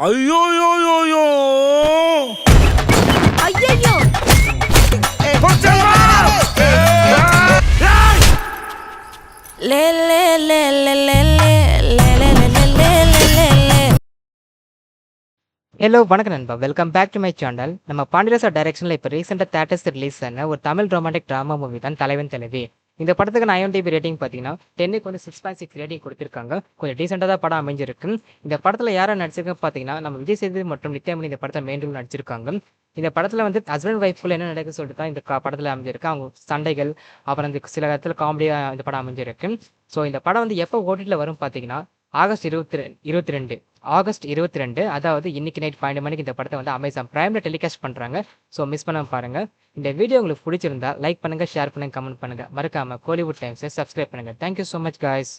ஐயோயோயோயோ ஐயோ லே லே லே லே லே லே லே லே லே லே. ஹலோ வணக்கம் நண்பா, welcome back to my channel. நம்ம பாண்டியராஜா டைரக்ஷனில் இப்போ ரீசெண்டாக தேட்டர்ஸ் ரிலீஸ் ஆன ஒரு தமிழ் ரொமான்டிக் ட்ராமா மூவி தான் தலைவன் தலைவி. இந்த படத்துக்கு நான் IMDb ரேட்டிங் பார்த்தீங்கன்னா 10க்கு வந்து 6.6 ரேட்டிங் கொடுத்துருக்காங்க. கொஞ்சம் டீசெண்டாக தான் படம் அமைஞ்சிருக்கு. இந்த படத்தில் யாரை நடிச்சிருக்கேன் பார்த்தீங்கன்னா நம்ம விஜய் சேதுபதி மற்றும் நித்யாமணி இந்த படத்தில் மெயின்டும் நடிச்சிருக்காங்க. இந்த படத்தில் வந்து ஹஸ்பண்ட் ஒய்ஃப்குள்ள என்ன நடக்குன்னு சொல்லிட்டு தான் இந்த படத்தில் அமைஞ்சிருக்கு. அவங்க சண்டைகள், அப்புறம் இந்த சில இடத்துல காமெடியாக இந்த படம் அமைஞ்சிருக்கு. ஸோ இந்த படம் வந்து எப்போ ஓடிடியில் வரும் பார்த்தீங்கன்னா ஆகஸ்ட் 22, அதாவது இன்னைக்கு நைட் 12 மணிக்கு இந்த படத்தை வந்து அமேசான் பிரைம்ல டெலிகாஸ்ட் பண்றாங்க. ஸோ மிஸ் பண்ணாம பாருங்க. இந்த வீடியோ உங்களுக்கு பிடிச்சிருந்தா லைக் பண்ணுங்க, ஷேர் பண்ணுங்க, கமெண்ட் பண்ணுங்க. மறக்காம கோலிவுட் டைம்ஸை சப்ஸ்கிரைப் பண்ணுங்க. Thank you so much guys.